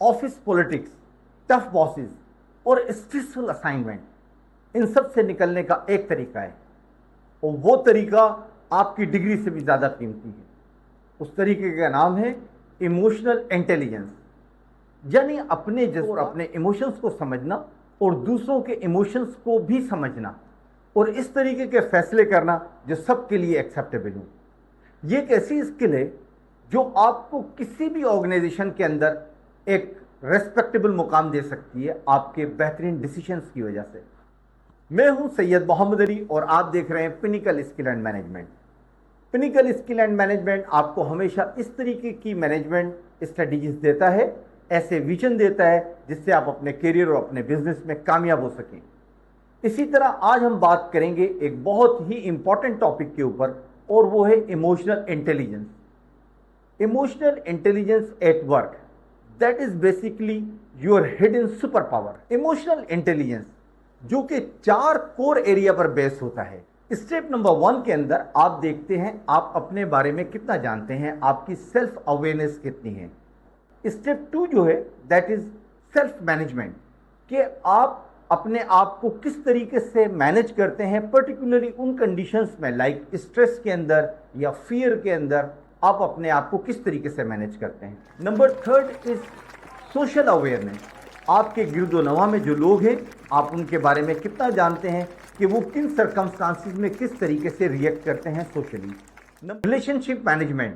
Office politics, tough bosses और stressful assignment, इन सब से निकलने का एक तरीका है, और वो तरीका आपकी डिग्री से भी ज़्यादा कीमती है। उस तरीके का नाम है इमोशनल इंटेलिजेंस, यानी अपने जज्बे और अपने इमोशंस को समझना और दूसरों के इमोशंस को भी समझना और इस तरीके के फैसले करना जो सबके लिए एक्सेप्टेबल हो। ये एक ऐसी स्किल है जो आपको किसी भी ऑर्गेनाइजेशन के अंदर एक रेस्पेक्टेबल मुकाम दे सकती है आपके बेहतरीन डिसीजंस की वजह से। मैं हूं सैयद मोहम्मद अली और आप देख रहे हैं pinnacle skill and management. Pinnacle skill and management आपको हमेशा इस तरीके की मैनेजमेंट स्ट्रेटजीज देता है, ऐसे विजन देता है जिससे आप अपने करियर और अपने बिजनेस में कामयाब हो सकें। इसी तरह आज हम बात करेंगे एक बहुत ही इंपॉर्टेंट टॉपिक के ऊपर, और वो है emotional intelligence. Emotional intelligence at work, that is basically your hidden super power. Emotional intelligence जो कि 4 कोर एरिया पर बेस होता है। स्टेप नंबर 1 के अंदर आप देखते हैं आप अपने बारे में कितना जानते हैं, आपकी सेल्फ अवेयरनेस कितनी है। स्टेप 2 जो है दैट इज सेल्फ मैनेजमेंट, कि आप अपने आप को किस तरीके से मैनेज करते हैं, पर्टिकुलरली उन कंडीशंस में लाइक स्ट्रेस के अंदर या फियर के अंदर आप अपने आप को किस तरीके से मैनेज करते हैं। नंबर 3 इज सोशल अवेयरनेस, आपके गिरदोनवा में जो लोग हैं आप उनके बारे में कितना जानते हैं कि वो किन सर्कमस्टांसिस में किस तरीके से रिएक्ट करते हैं सोशली। रिलेशनशिप मैनेजमेंट,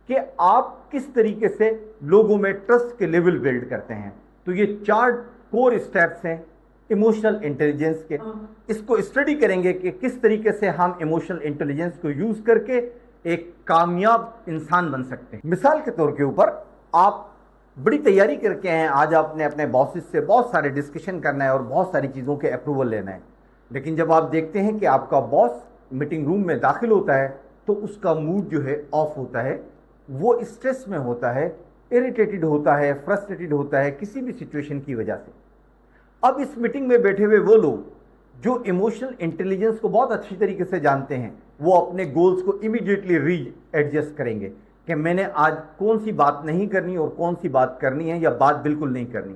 कि आप किस तरीके से लोगों में ट्रस्ट के लेवल बिल्ड करते हैं। तो ये 4 कोर स्टेप्स हैं इमोशनल इंटेलिजेंस के। इसको स्टडी करेंगे कि किस तरीके से हम इमोशनल इंटेलिजेंस को यूज करके एक कामयाब इंसान बन सकते हैं। मिसाल के तौर के ऊपर आप बड़ी तैयारी करके आए हैं, आज आपने अपने बॉसेस से बहुत सारे डिस्कशन करना है और बहुत सारी चीज़ों के अप्रूवल लेना है, लेकिन जब आप देखते हैं कि आपका बॉस मीटिंग रूम में दाखिल होता है तो उसका मूड जो है ऑफ होता है, वो स्ट्रेस में होता है, इरिटेटेड होता है, फ्रस्ट्रेटेड होता है किसी भी सिचुएशन की वजह से। अब इस मीटिंग में बैठे हुए वो लोग जो इमोशनल इंटेलिजेंस को बहुत अच्छी तरीके से जानते हैं, वो अपने गोल्स को इमीडिएटली री एडजस्ट करेंगे कि मैंने आज कौन सी बात नहीं करनी और कौन सी बात करनी है या बात बिल्कुल नहीं करनी।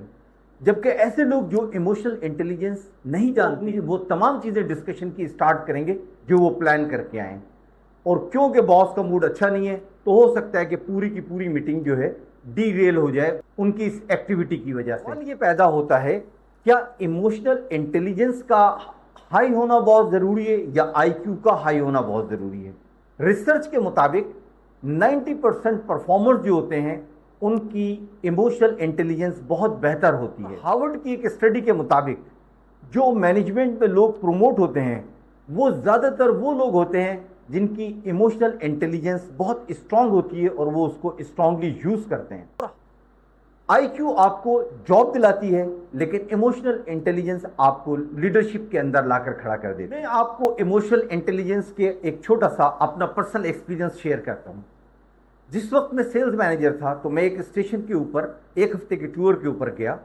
जबकि ऐसे लोग जो इमोशनल इंटेलिजेंस नहीं जानते वो तमाम चीज़ें डिस्कशन की स्टार्ट करेंगे जो वो प्लान करके आए, और क्योंकि बॉस का मूड अच्छा नहीं है तो हो सकता है कि पूरी की पूरी मीटिंग जो है डीरेल हो जाए उनकी इस एक्टिविटी की वजह से। ये पैदा होता है, क्या इमोशनल इंटेलिजेंस का हाई होना बहुत ज़रूरी है या आईक्यू का हाई होना बहुत ज़रूरी है। रिसर्च के मुताबिक 90% परफॉर्मर्स जो होते हैं उनकी इमोशनल इंटेलिजेंस बहुत बेहतर होती है। हार्वर्ड की एक स्टडी के मुताबिक जो मैनेजमेंट में लोग प्रमोट होते हैं वो ज़्यादातर वो लोग होते हैं जिनकी इमोशनल इंटेलिजेंस बहुत स्ट्रांग होती है और वो उसको स्ट्रांगली यूज़ करते हैं। आईक्यू आपको जॉब दिलाती है, लेकिन इमोशनल इंटेलिजेंस आपको लीडरशिप के अंदर लाकर खड़ा कर देती है। मैं आपको इमोशनल इंटेलिजेंस के एक छोटा सा अपना पर्सनल एक्सपीरियंस शेयर करता हूँ। जिस वक्त मैं सेल्स मैनेजर था तो मैं एक स्टेशन के ऊपर 1 हफ्ते के टूर के ऊपर गया।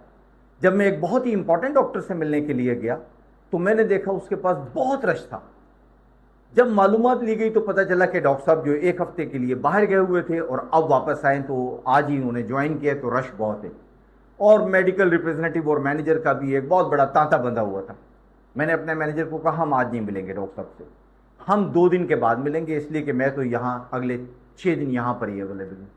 जब मैं एक बहुत ही इंपॉर्टेंट डॉक्टर से मिलने के लिए गया तो मैंने देखा उसके पास बहुत रश था। जब मालूमात ली गई तो पता चला कि डॉक्टर साहब जो 1 हफ्ते के लिए बाहर गए हुए थे और अब वापस आए तो आज ही उन्होंने ज्वाइन किया, तो रश बहुत है और मेडिकल रिप्रेजेंटेटिव और मैनेजर का भी एक बहुत बड़ा तांता बंधा हुआ था। मैंने अपने मैनेजर को कहा हम आज नहीं मिलेंगे डॉक्टर साहब से, हम 2 दिन के बाद मिलेंगे, इसलिए कि मैं तो यहाँ अगले 6 दिन यहाँ पर ही अवेलेबल हूँ।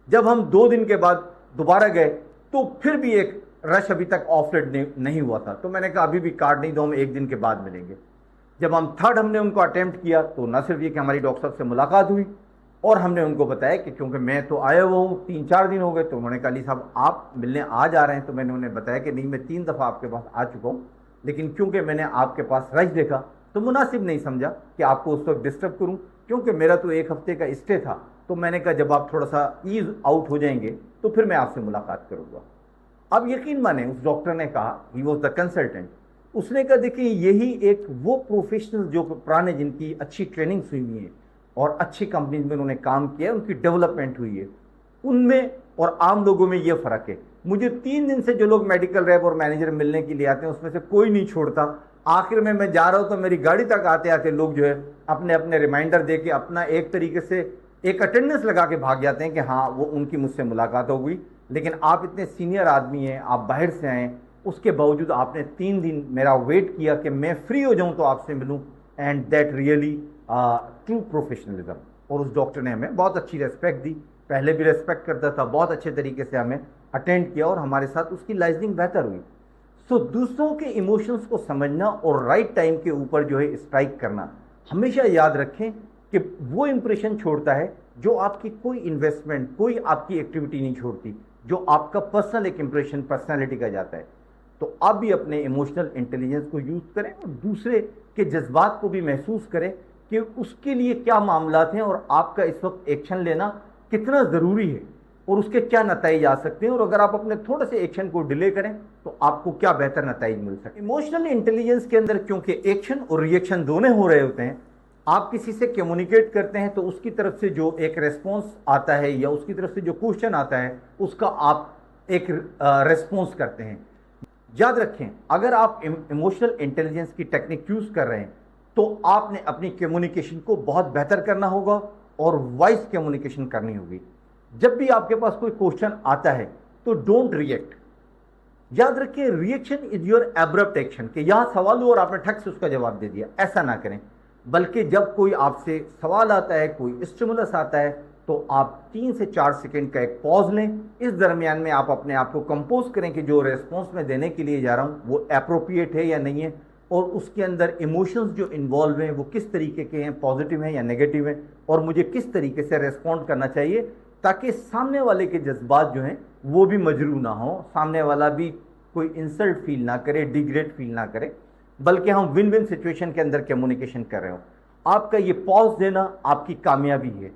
जब हम 2 दिन के बाद दोबारा गए तो फिर भी एक रश अभी तक ऑफलेट नहीं हुआ था, तो मैंने कहा अभी भी कार्ड नहीं दो, हम 1 दिन के बाद मिलेंगे। जब हम थर्ड हमने उनको अटेम्प्ट किया तो न सिर्फ ये कि हमारी डॉक्टर साहब से मुलाकात हुई और हमने उनको बताया कि क्योंकि मैं तो आया हुआ हूँ 3-4 दिन हो गए, तो उन्होंने कहा अली साहब आप मिलने आज आ रहे हैं। तो मैंने उन्हें बताया कि नहीं, मैं 3 दफ़ा आपके पास आ चुका हूँ, लेकिन क्योंकि मैंने आपके पास रश देखा तो मुनासिब नहीं समझा कि आपको उस वक्त डिस्टर्ब करूँ, क्योंकि मेरा तो 1 हफ्ते का स्टे था। तो मैंने कहा जब आप थोड़ा सा ईज आउट हो जाएंगे तो फिर मैं आपसे मुलाकात करूँगा। अब यकीन माने उस डॉक्टर ने कहा, ही वॉज द कंसल्टेंट, उसने कहा देखिए यही एक वो प्रोफेशनल जो पुराने जिनकी अच्छी ट्रेनिंग हुई है और अच्छी कंपनीज में उन्होंने काम किया है, उनकी डेवलपमेंट हुई है, उनमें और आम लोगों में ये फ़र्क है। मुझे 3 दिन से जो लोग मेडिकल रैप और मैनेजर मिलने के लिए आते हैं उसमें से कोई नहीं छोड़ता। आखिर में मैं जा रहा हूँ तो मेरी गाड़ी तक आते आते लोग जो है अपने अपने रिमाइंडर दे के अपना एक तरीके से एक अटेंडेंस लगा के भाग जाते हैं कि हाँ वो उनकी मुझसे मुलाकात हो गई, लेकिन आप इतने सीनियर आदमी हैं, आप बाहर से आए, उसके बावजूद आपने 3 दिन मेरा वेट किया कि मैं फ्री हो जाऊं तो आपसे मिलूं, and that really true professionalism. और उस डॉक्टर ने हमें बहुत अच्छी रेस्पेक्ट दी, पहले भी रेस्पेक्ट करता था, बहुत अच्छे तरीके से हमें अटेंड किया और हमारे साथ उसकी लाइजनिंग बेहतर हुई। सो दूसरों के इमोशंस को समझना और राइट टाइम के ऊपर जो है स्ट्राइक करना, हमेशा याद रखें कि वो इंप्रेशन छोड़ता है जो आपकी कोई इन्वेस्टमेंट, कोई आपकी एक्टिविटी नहीं छोड़ती, जो आपका पर्सनल एक इंप्रेशन पर्सनालिटी का जाता है। तो आप भी अपने इमोशनल इंटेलिजेंस को यूज़ करें और दूसरे के जज्बात को भी महसूस करें कि उसके लिए क्या मामलात हैं और आपका इस वक्त एक्शन लेना कितना ज़रूरी है और उसके क्या नतीजे आ सकते हैं, और अगर आप अपने थोड़े से एक्शन को डिले करें तो आपको क्या बेहतर नतीजे मिल सकते हैं। इमोशनल इंटेलिजेंस के अंदर क्योंकि एक्शन और रिएक्शन दोनों हो रहे होते हैं, आप किसी से कम्युनिकेट करते हैं तो उसकी तरफ से जो एक रेस्पॉन्स आता है या उसकी तरफ से जो क्वेश्चन आता है उसका आप एक रेस्पॉन्स करते हैं। याद रखें, अगर आप इमोशनल इंटेलिजेंस की टेक्निक यूज़ कर रहे हैं तो आपने अपनी कम्युनिकेशन को बहुत बेहतर करना होगा और वाइज कम्युनिकेशन करनी होगी। जब भी आपके पास कोई क्वेश्चन आता है तो डोंट रिएक्ट। याद रखिए, reaction is your abrupt action, कि यहां सवाल हो और आपने ठक से उसका जवाब दे दिया, ऐसा ना करें। बल्कि जब कोई आपसे सवाल आता है, कोई स्टिमुलस आता है, तो आप 3 से 4 सेकंड का एक पॉज लें। इस दरमियान में आप अपने आप को कंपोज करें कि जो रेस्पॉन्स मैं देने के लिए जा रहा हूं वो अप्रोप्रिएट है या नहीं है, और उसके अंदर इमोशंस जो इन्वॉल्व हैं वो किस तरीके के हैं, पॉजिटिव हैं या नेगेटिव हैं, और मुझे किस तरीके से रेस्पॉन्ड करना चाहिए ताकि सामने वाले के जज्बात जो हैं वो भी मजरू ना हो, सामने वाला भी कोई इंसल्ट फील ना करे, डिग्रेड फील ना करे, बल्कि हम विन विन सिचुएशन के अंदर कम्युनिकेशन कर रहे हो। आपका ये पॉज देना आपकी कामयाबी है।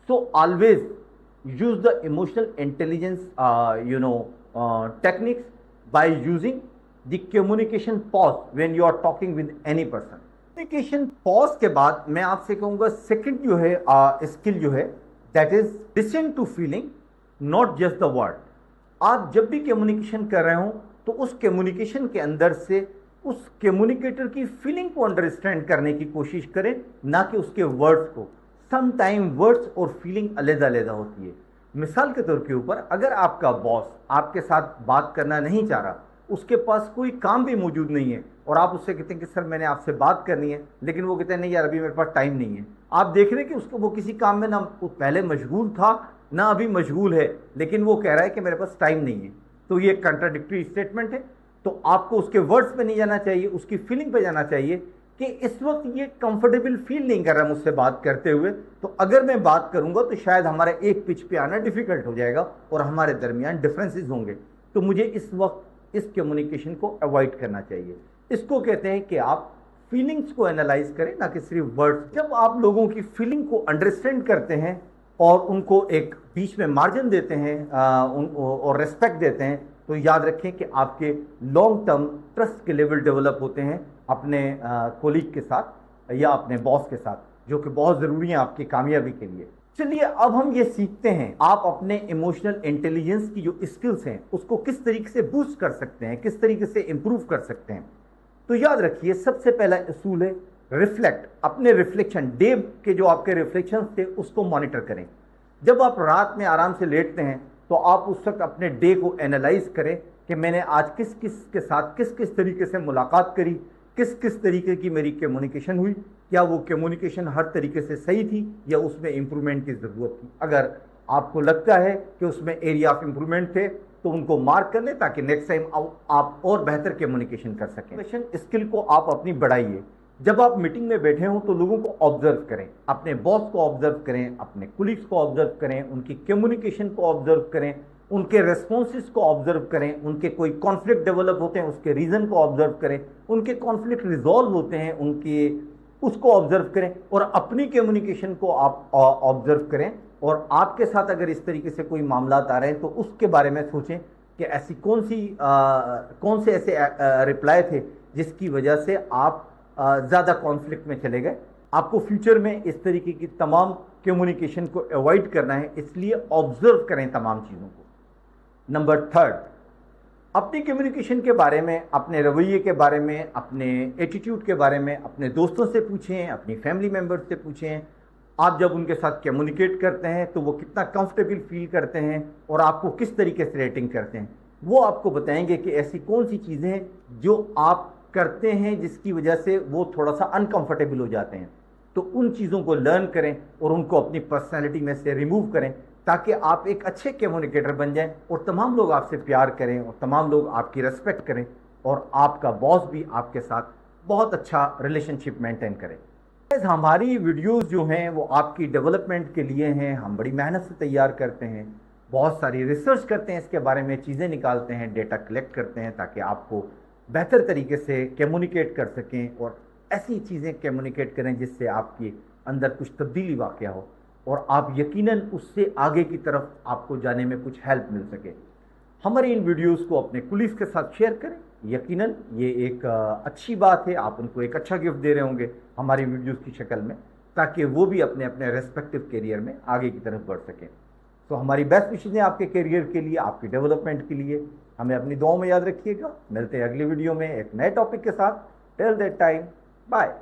So always use the emotional intelligence techniques by using the communication pause when you are talking with any person. Communication pause के बाद मैं आपसे कहूंगा सेकंड जो है स्किल जो है, that is listen to feeling, not just the word. आप जब भी कम्युनिकेशन कर रहे हो तो उस कम्युनिकेशन के अंदर से उस कम्युनिकेटर की फीलिंग को अंडरस्टैंड करने की कोशिश करें, ना कि उसके वर्ड्स को। सम टाइम वर्ड्स और फीलिंग अलग-अलग होती है। मिसाल के तौर के ऊपर, अगर आपका बॉस आपके साथ बात करना नहीं चाह रहा, उसके पास कोई काम भी मौजूद नहीं है, और आप उससे कहते हैं कि सर मैंने आपसे बात करनी है, लेकिन वो कहते हैं नहीं यार अभी मेरे पास टाइम नहीं है। आप देख रहे हैं कि उसको वो किसी काम में ना पहले मशगूल था ना अभी मशगूल है, लेकिन वो कह रहा है कि मेरे पास टाइम नहीं है। तो ये कंट्राडिक्टरी स्टेटमेंट है। तो आपको उसके वर्ड्स पे नहीं जाना चाहिए, उसकी फीलिंग पे जाना चाहिए कि इस वक्त ये कंफर्टेबल फील नहीं कर रहा मुझसे बात करते हुए, तो अगर मैं बात करूंगा तो शायद हमारा एक पिच पे आना डिफिकल्ट हो जाएगा और हमारे दरमियान डिफरेंसेस होंगे, तो मुझे इस वक्त इस कम्युनिकेशन को अवॉइड करना चाहिए। इसको कहते हैं कि आप फीलिंग्स को एनालाइज करें, ना कि सिर्फ वर्ड्स। जब आप लोगों की फीलिंग को अंडरस्टैंड करते हैं और उनको एक बीच में मार्जिन देते हैं और रेस्पेक्ट देते हैं, तो याद रखें कि आपके लॉन्ग टर्म ट्रस्ट के लेवल डेवलप होते हैं अपने कोलीग के साथ या अपने बॉस के साथ, जो कि बहुत ज़रूरी है आपकी कामयाबी के लिए। चलिए अब हम ये सीखते हैं आप अपने इमोशनल इंटेलिजेंस की जो स्किल्स हैं उसको किस तरीके से बूस्ट कर सकते हैं, किस तरीके से इंप्रूव कर सकते हैं। तो याद रखिए, सबसे पहला असूल है रिफ्लेक्ट। अपने रिफ्लेक्शन, डे के जो आपके रिफ्लेक्शन थे उसको मॉनिटर करें। जब आप रात में आराम से लेटते हैं तो आप उस वक्त अपने डे को एनालाइज करें कि मैंने आज किस किस के साथ किस किस तरीके से मुलाकात करी, किस किस तरीके की मेरी कम्युनिकेशन हुई, क्या वो कम्युनिकेशन हर तरीके से सही थी या उसमें इम्प्रूवमेंट की ज़रूरत थी। अगर आपको लगता है कि उसमें एरिया ऑफ इम्प्रूवमेंट थे तो उनको मार्क कर लें ताकि नेक्स्ट टाइम आप और बेहतर कम्युनिकेशन कर सकें। स्किल को आप अपनी बढ़ाइए। जब आप मीटिंग में बैठे हों तो लोगों को ऑब्जर्व करें, अपने बॉस को ऑब्जर्व करें, अपने कुलीग्स को ऑब्जर्व करें, उनकी कम्युनिकेशन को ऑब्जर्व करें, उनके रेस्पॉन्सेस को ऑब्जर्व करें, उनके कोई कॉन्फ्लिक्ट डेवलप होते हैं उसके रीज़न को ऑब्जर्व करें, उनके कॉन्फ्लिक्ट रिजॉल्व होते हैं उनके उसको ऑब्जर्व करें, और अपनी कम्युनिकेशन को आप ऑब्जर्व करें। और आपके साथ अगर इस तरीके से कोई मामला आ रहे हैं तो उसके बारे में सोचें कि ऐसी कौन से ऐसे रिप्लाई थे जिसकी वजह से आप ज़्यादा कॉन्फ्लिक्ट में चले गए। आपको फ्यूचर में इस तरीके की तमाम कम्युनिकेशन को अवॉइड करना है, इसलिए ऑब्जर्व करें तमाम चीज़ों को। नंबर 3, अपनी कम्युनिकेशन के बारे में, अपने रवैये के बारे में, अपने एटीट्यूड के बारे में अपने दोस्तों से पूछें, अपनी फैमिली मेम्बर्स से पूछें, आप जब उनके साथ कम्युनिकेट करते हैं तो वो कितना कंफर्टेबल फील करते हैं और आपको किस तरीके से रेटिंग करते हैं, वो आपको बताएंगे कि ऐसी कौन सी चीज़ें हैं जो आप करते हैं जिसकी वजह से वो थोड़ा सा अनकंफर्टेबल हो जाते हैं। तो उन चीज़ों को लर्न करें और उनको अपनी पर्सनैलिटी में से रिमूव करें, ताकि आप एक अच्छे कम्युनिकेटर बन जाएं और तमाम लोग आपसे प्यार करें और तमाम लोग आपकी रेस्पेक्ट करें और आपका बॉस भी आपके साथ बहुत अच्छा रिलेशनशिप मेंटेन करे। हमारी वीडियोस जो हैं वो आपकी डेवलपमेंट के लिए हैं। हम बड़ी मेहनत से तैयार करते हैं, बहुत सारी रिसर्च करते हैं, इसके बारे में चीज़ें निकालते हैं, डेटा कलेक्ट करते हैं ताकि आपको बेहतर तरीके से कम्युनिकेट कर सकें और ऐसी चीज़ें कम्युनिकेट करें जिससे आपके अंदर कुछ तब्दीली वाक़या हो और आप यकीनन उससे आगे की तरफ आपको जाने में कुछ हेल्प मिल सके। हमारी इन वीडियोस को अपने कुलीग्स के साथ शेयर करें। यकीनन ये एक अच्छी बात है, आप उनको एक अच्छा गिफ्ट दे रहे होंगे हमारी वीडियोस की शक्ल में, ताकि वो भी अपने अपने रेस्पेक्टिव करियर में आगे की तरफ बढ़ सकें। तो हमारी बेस्ट विशेज़ हैं आपके करियर के लिए, आपकी डेवलपमेंट के लिए। हमें अपनी दुआओं में याद रखिएगा। मिलते हैं अगली वीडियो में एक नए टॉपिक के साथ। Till that time, bye.